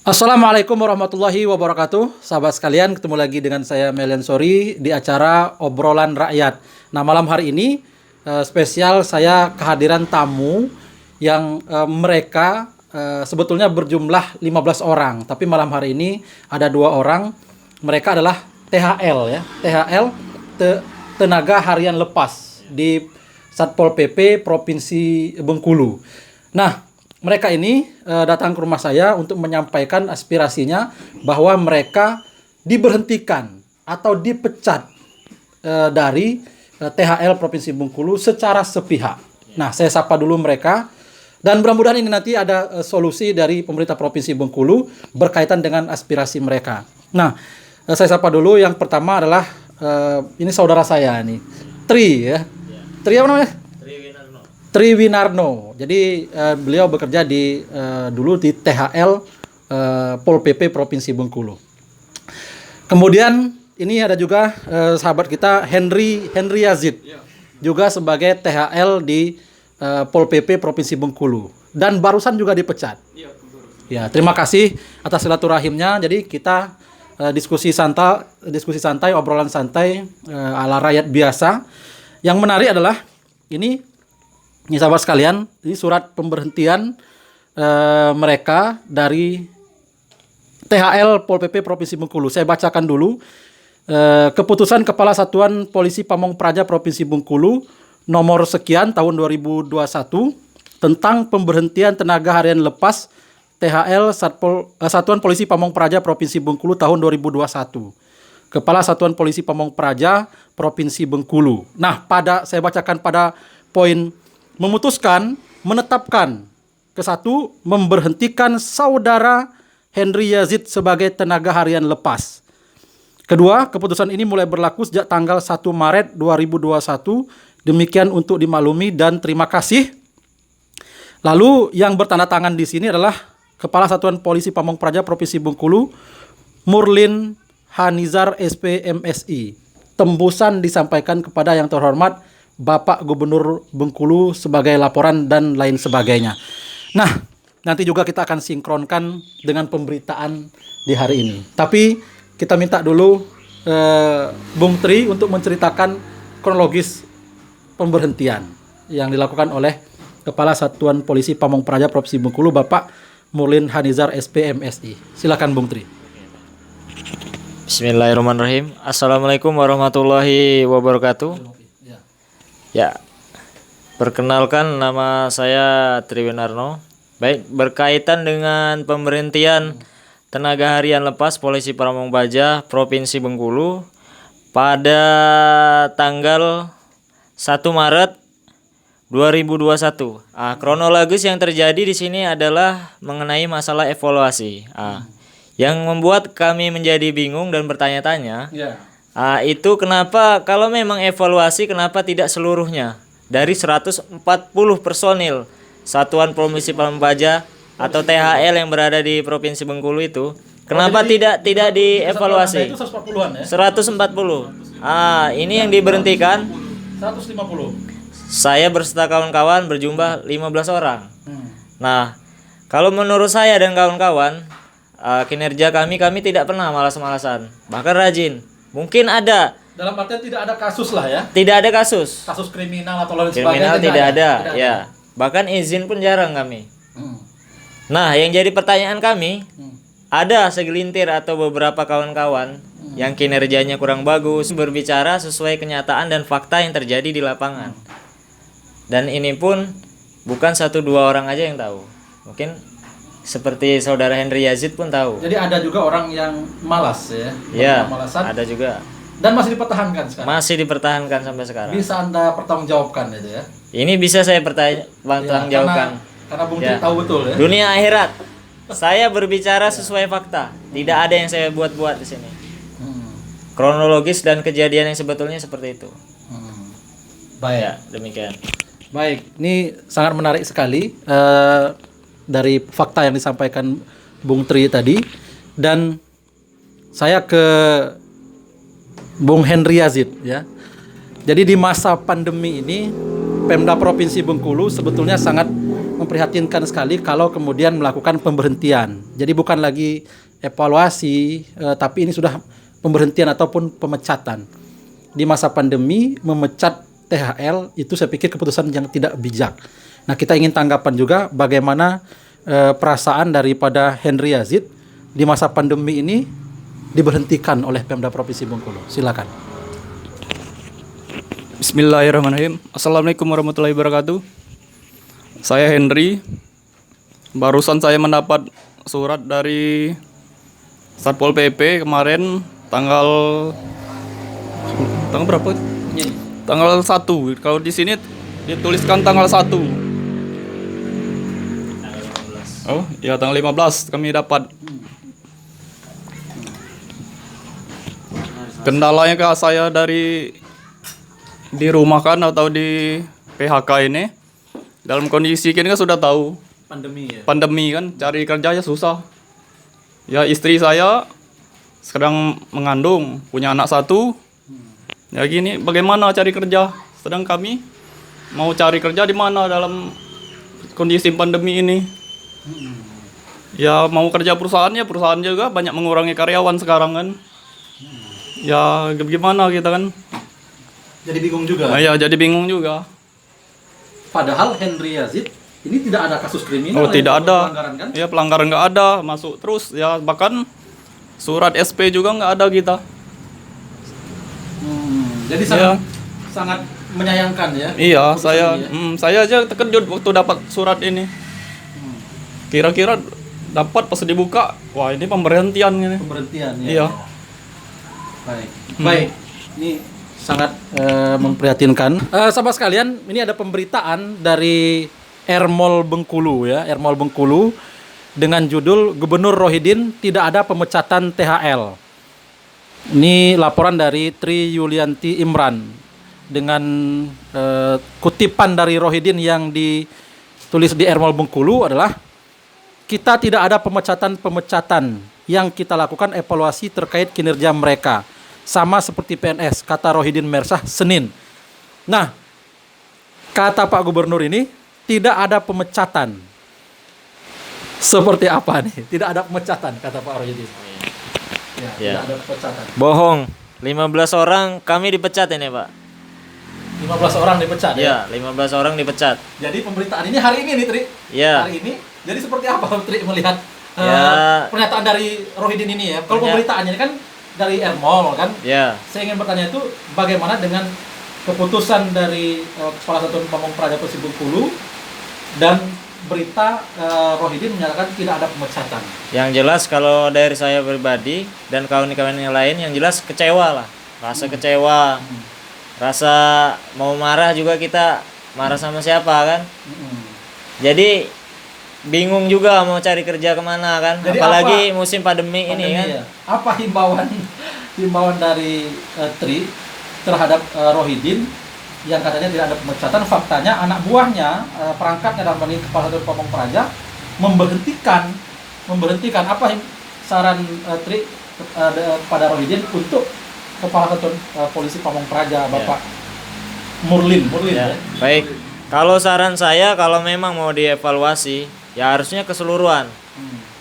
Assalamualaikum warahmatullahi wabarakatuh. Sahabat sekalian, ketemu lagi dengan saya Melian Sori di acara Obrolan Rakyat. Nah, malam hari ini spesial saya kehadiran tamu yang mereka sebetulnya berjumlah 15 orang, tapi malam hari ini ada 2 orang. Mereka adalah THL ya. THL Tenaga Harian Lepas di Satpol PP Provinsi Bengkulu. Nah, mereka ini datang ke rumah saya untuk menyampaikan aspirasinya bahwa mereka diberhentikan atau dipecat dari THL Provinsi Bengkulu secara sepihak. Nah, saya sapa dulu mereka dan mudah-mudahan ini nanti ada solusi dari pemerintah Provinsi Bengkulu berkaitan dengan aspirasi mereka. Nah, saya sapa dulu. Yang pertama adalah ini saudara saya nih, Tri ya. Tri apa namanya? Tri Winarno. Jadi beliau bekerja dulu di THL Pol PP Provinsi Bengkulu. Kemudian ini ada juga sahabat kita Henry Yazid, juga sebagai THL di Pol PP Provinsi Bengkulu dan barusan juga dipecat. Ya, terima kasih atas silaturahimnya. Jadi kita diskusi santai, obrolan santai ala rakyat biasa. Yang menarik adalah ini sahabat sekalian, ini surat pemberhentian mereka dari THL Pol PP Provinsi Bengkulu. Saya bacakan dulu. Keputusan Kepala Satuan Polisi Pamong Praja Provinsi Bengkulu nomor sekian tahun 2021 tentang pemberhentian tenaga harian lepas THL Satuan Polisi Pamong Praja Provinsi Bengkulu tahun 2021. Kepala Satuan Polisi Pamong Praja Provinsi Bengkulu. Nah, saya bacakan pada poin memutuskan, menetapkan, ke-1, memberhentikan saudara Henry Yazid sebagai tenaga harian lepas. Kedua, keputusan ini mulai berlaku sejak tanggal 1 Maret 2021. Demikian untuk dimaklumi dan terima kasih. Lalu yang bertanda tangan di sini adalah Kepala Satuan Polisi Pamong Praja Provinsi Bengkulu, Murlin Hanizar SP MSI. Tembusan disampaikan kepada yang terhormat Bapak Gubernur Bengkulu sebagai laporan dan lain sebagainya. Nah, nanti juga kita akan sinkronkan dengan pemberitaan di hari ini. Tapi kita minta dulu Bung Tri untuk menceritakan kronologis pemberhentian yang dilakukan oleh Kepala Satuan Polisi Pamong Praja Provinsi Bengkulu, Bapak Murlin Hanizar SP MSI. Silakan Bung Tri. Bismillahirrahmanirrahim. Assalamualaikum warahmatullahi wabarakatuh. Ya, perkenalkan nama saya Tri Winarno. Baik, berkaitan dengan pemberhentian tenaga harian lepas Polisi Pamong Praja Provinsi Bengkulu pada tanggal 1 Maret 2021. Kronologis yang terjadi di sini adalah mengenai masalah evaluasi. Yang membuat kami menjadi bingung dan bertanya-tanya. Itu kenapa kalau memang evaluasi kenapa tidak seluruhnya dari 140 personil Satuan Polisi Pamong Praja atau THL yang berada di Provinsi Bengkulu itu kenapa tidak dievaluasi? Itu 140-an ya? 140. Ini yang diberhentikan 150. Saya berserta kawan-kawan berjumlah 15 orang. Nah, kalau menurut saya dan kawan-kawan, kinerja kami tidak pernah malas-malasan, bahkan rajin. Mungkin ada. Dalam artian tidak ada kasus lah ya? Tidak ada kasus. Kasus kriminal atau lain sebagainya? Kriminal tidak ada. Ya. Bahkan izin pun jarang kami. Nah, yang jadi pertanyaan kami, ada segelintir atau beberapa kawan-kawan yang kinerjanya kurang bagus berbicara sesuai kenyataan dan fakta yang terjadi di lapangan. Dan ini pun bukan 1-2 orang aja yang tahu. Mungkin seperti saudara Henry Yazid pun tahu. Jadi ada juga orang yang malas ya? Ya, ada juga. Dan masih dipertahankan sekarang? Masih dipertahankan sampai sekarang. Bisa Anda pertanggungjawabkan itu ya? Ini bisa saya pertanggungjawabkan. Karena Bung Tri tahu betul ya? Dunia akhirat. Saya berbicara sesuai fakta. Tidak ada yang saya buat-buat di sini. Kronologis dan kejadian yang sebetulnya seperti itu. Baik. Ya, demikian. Baik, ini sangat menarik sekali dari fakta yang disampaikan Bung Tri tadi. Dan saya ke Bung Henry Yazid ya. Jadi di masa pandemi ini Pemda Provinsi Bengkulu sebetulnya sangat memprihatinkan sekali kalau kemudian melakukan pemberhentian. Jadi bukan lagi evaluasi, tapi ini sudah pemberhentian ataupun pemecatan. Di masa pandemi memecat THL itu saya pikir keputusan yang tidak bijak. Nah, kita ingin tanggapan juga bagaimana perasaan daripada Henry Yazid di masa pandemi ini diberhentikan oleh Pemda Provinsi Bengkulu. Silakan. Bismillahirrahmanirrahim. Assalamualaikum warahmatullahi wabarakatuh. Saya Henry. Barusan saya mendapat surat dari Satpol PP kemarin tanggal berapa? Tanggal 1. Kalau di sini dituliskan tanggal 1. Oh, ya tanggal 15 kami dapat. Kendalanya ke saya dari dirumahkan atau di PHK ini dalam kondisi ini kan sudah tahu pandemi kan cari kerja ya susah ya. Istri saya sedang mengandung, punya anak 1 ya. Gini bagaimana cari kerja, sedang kami mau cari kerja di mana dalam kondisi pandemi ini ya. Mau kerja perusahaan juga banyak mengurangi karyawan sekarang kan ya. Gimana kita kan Jadi bingung juga. ya jadi bingung juga. Padahal Henry Yazid ini tidak ada kasus kriminal. Oh, tidak ada. Pelanggaran, kan? Ya pelanggaran nggak ada, masuk terus ya. Bahkan surat SP juga nggak ada kita. Jadi sangat menyayangkan ya. Iya, keputusan ini ya. saya aja terkejut waktu dapat surat ini. Kira-kira dapat pas dibuka, wah ini pemberhentian ini. Pemberhentian ya. Iya. Baik. Ini sangat memprihatinkan. Sahabat sekalian, ini ada pemberitaan dari Ermol Bengkulu ya, Ermol Bengkulu dengan judul Gubernur Rohidin tidak ada pemecatan THL. Ini laporan dari Tri Yulianti Imran dengan kutipan dari Rohidin yang ditulis di Ermol Bengkulu adalah kita tidak ada pemecatan-pemecatan, yang kita lakukan evaluasi terkait kinerja mereka. Sama seperti PNS, kata Rohidin Mersah Senin. Nah, kata Pak Gubernur ini tidak ada pemecatan. Seperti apa nih? Tidak ada pemecatan, kata Pak Rohidin. Ya. Tidak ada pemecatan. Bohong. 15 orang kami dipecat ini, Pak. 15 orang dipecat Ya, 15 orang dipecat. Jadi pemberitaan ini hari ini nih, Tri. Ya. Hari ini. Jadi seperti apa, Tri, melihat pernyataan dari Rohidin ini ya? Kalau pemberitaannya ini kan dari Ermol kan? Ya. Saya ingin bertanya itu bagaimana dengan keputusan dari Kepala Satuan Pamong Praja Provinsi Bengkulu dan berita Rohidin menyatakan tidak ada pemecatan. Yang jelas kalau dari saya pribadi dan kawan-kawan yang lain, yang jelas kecewa lah. Rasa kecewa. Rasa mau marah juga, kita marah sama siapa kan? Jadi bingung juga mau cari kerja kemana kan? Jadi apalagi musim pandemi ini kan? Ya. Apa himbauan dari Tri terhadap Rohidin yang katanya tidak ada pemecatan? Faktanya anak buahnya, perangkatnya dalam ini Kepala Satuan Pamong Praja memberhentikan. Apa saran Tri pada Rohidin untuk Kepala Satuan Polisi Pamong Praja, Bapak Murlin ya. Baik. Kalau saran saya, kalau memang mau dievaluasi, ya harusnya keseluruhan.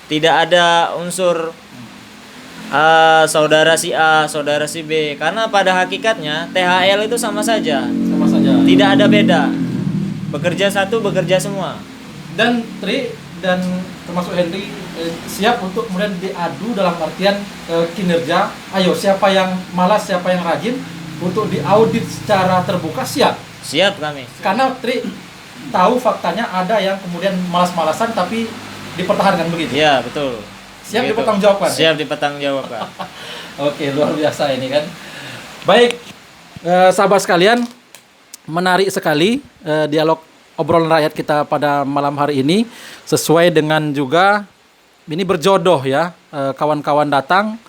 Tidak ada unsur saudara si A, saudara si B, karena pada hakikatnya THL itu sama saja. Tidak ada beda. Bekerja satu, bekerja semua. Dan Tri dan termasuk Henry siap untuk kemudian diadu dalam artian kinerja. Ayo, siapa yang malas, siapa yang rajin, untuk diaudit secara terbuka siap. Siap kami. Karena Tri tahu faktanya ada yang kemudian malas-malasan tapi dipertahankan begitu. Iya, betul. Siap begitu. Dipertanggungjawabkan. Siap dipertanggungjawabkan. Oke, luar biasa ini kan. Baik, sahabat sekalian, menarik sekali dialog obrolan rakyat kita pada malam hari ini, sesuai dengan juga ini berjodoh ya, kawan-kawan datang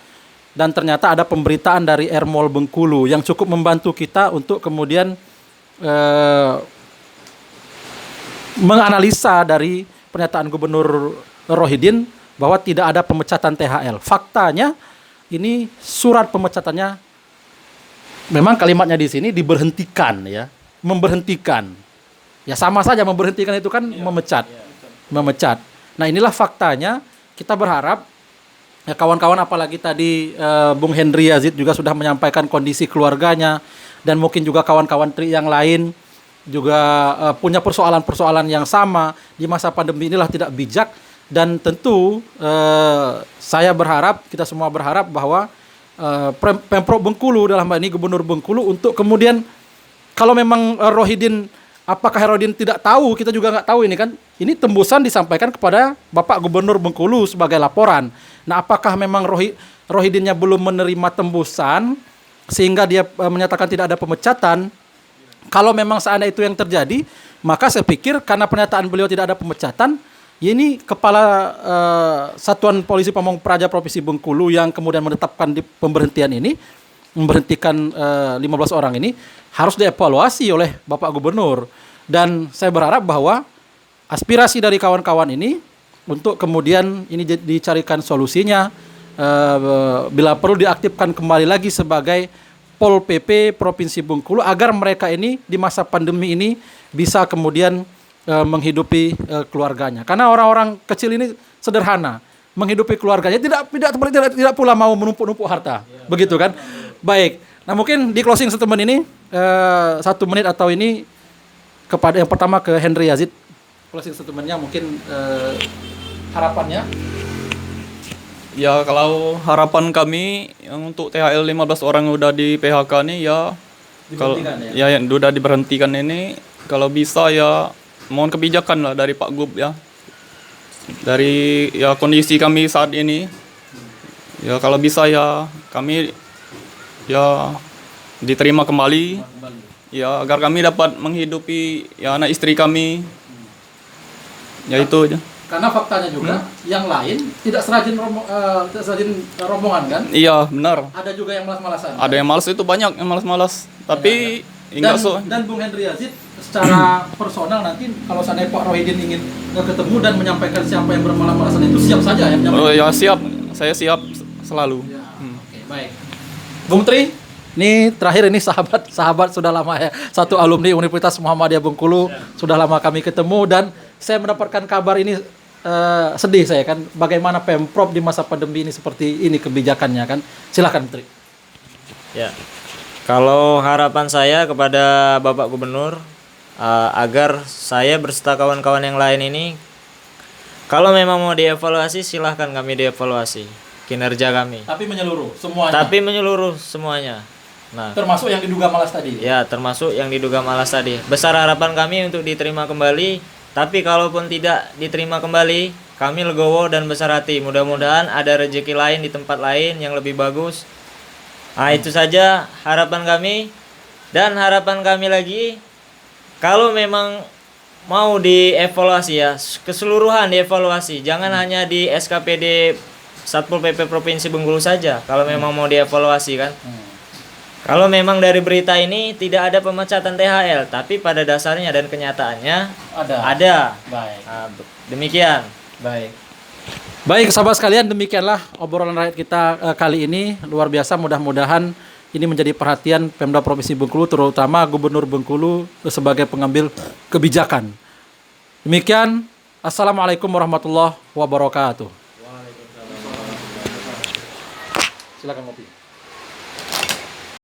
dan ternyata ada pemberitaan dari Ermol Bengkulu yang cukup membantu kita untuk kemudian menganalisa dari pernyataan Gubernur Rohidin bahwa tidak ada pemecatan THL. Faktanya ini surat pemecatannya memang kalimatnya di sini diberhentikan ya, memberhentikan. Ya sama saja memberhentikan itu kan memecat. Memecat. Nah, inilah faktanya. Kita berharap ya kawan-kawan, apalagi tadi Bung Henry Yazid juga sudah menyampaikan kondisi keluarganya, dan mungkin juga kawan-kawan Tri yang lain juga punya persoalan-persoalan yang sama di masa pandemi inilah tidak bijak. Dan tentu saya berharap, kita semua berharap bahwa Pemprov Bengkulu, dalam hal ini Gubernur Bengkulu, untuk kemudian kalau memang Rohidin, apakah Rohidin tidak tahu, kita juga nggak tahu ini kan. Ini tembusan disampaikan kepada Bapak Gubernur Bengkulu sebagai laporan. Nah, apakah memang Rohidinnya belum menerima tembusan sehingga dia menyatakan tidak ada pemecatan? Kalau memang seandainya itu yang terjadi, maka saya pikir karena pernyataan beliau tidak ada pemecatan, ya ini Kepala Satuan Polisi Pamong Praja Provinsi Bengkulu yang kemudian menetapkan di pemberhentian ini, memberhentikan 15 orang ini, harus dievaluasi oleh Bapak Gubernur. Dan saya berharap bahwa aspirasi dari kawan-kawan ini untuk kemudian ini dicarikan solusinya, bila perlu diaktifkan kembali lagi sebagai Pol PP Provinsi Bengkulu, agar mereka ini di masa pandemi ini bisa kemudian menghidupi keluarganya. Karena orang-orang kecil ini sederhana, menghidupi keluarganya, tidak pula mau menumpuk-numpuk harta, begitu kan? Baik. Nah, mungkin di closing statement ini 1 menit atau ini kepada yang pertama ke Henry Yazid. Closing statementnya mungkin harapannya. Ya, kalau harapan kami yang untuk THL 15 orang yang udah di PHK nih ya, kalau ya yang udah diberhentikan ini, kalau bisa ya mohon kebijakan lah dari Pak Gub ya. Dari ya kondisi kami saat ini. Ya kalau bisa ya kami ya diterima kembali. Ya agar kami dapat menghidupi ya anak istri kami. Ya itu aja. Karena faktanya juga yang lain tidak serajin rombongan kan? Iya, benar. Ada juga yang malas-malasan. Ada yang malas, itu banyak yang malas-malas. Tapi dan Bung Henry Yazid secara personal nanti kalau seandainya Pak Rohidin ingin ketemu dan menyampaikan siapa yang bermalas-malasan itu siap saja ya menyampaikan. Oh ya, siap. Saya siap selalu. Ya, oke, baik. Bung Tri, ini terakhir, ini sahabat sudah lama ya. Satu alumni Universitas Muhammadiyah Bengkulu, sudah lama kami ketemu, dan saya mendapatkan kabar ini sedih saya kan, bagaimana Pemprov di masa pandemi ini seperti ini kebijakannya kan. Silakan Tri. Ya. Kalau harapan saya kepada Bapak Gubernur agar saya berserta kawan-kawan yang lain ini, kalau memang mau dievaluasi silahkan kami dievaluasi kinerja kami. Tapi menyeluruh semuanya. Tapi menyeluruh semuanya. Nah, termasuk yang diduga malas tadi. Ya, termasuk yang diduga malas tadi. Besar harapan kami untuk diterima kembali. Tapi kalaupun tidak diterima kembali, kami legowo dan besar hati. Mudah-mudahan ada rezeki lain di tempat lain yang lebih bagus. Nah, itu saja harapan kami. Dan harapan kami lagi, kalau memang mau dievaluasi ya, keseluruhan dievaluasi. Jangan hanya di SKPD Satpol PP Provinsi Bengkulu saja. Kalau memang mau dievaluasi kan. Kalau memang dari berita ini tidak ada pemecatan THL, tapi pada dasarnya dan kenyataannya ada. Baik. Nah, demikian. Baik, sahabat sekalian, demikianlah obrolan rakyat kita kali ini. Luar biasa, mudah-mudahan ini menjadi perhatian Pemda Provinsi Bengkulu, terutama Gubernur Bengkulu sebagai pengambil kebijakan. Demikian, assalamualaikum warahmatullahi wabarakatuh. Silakan ngopi.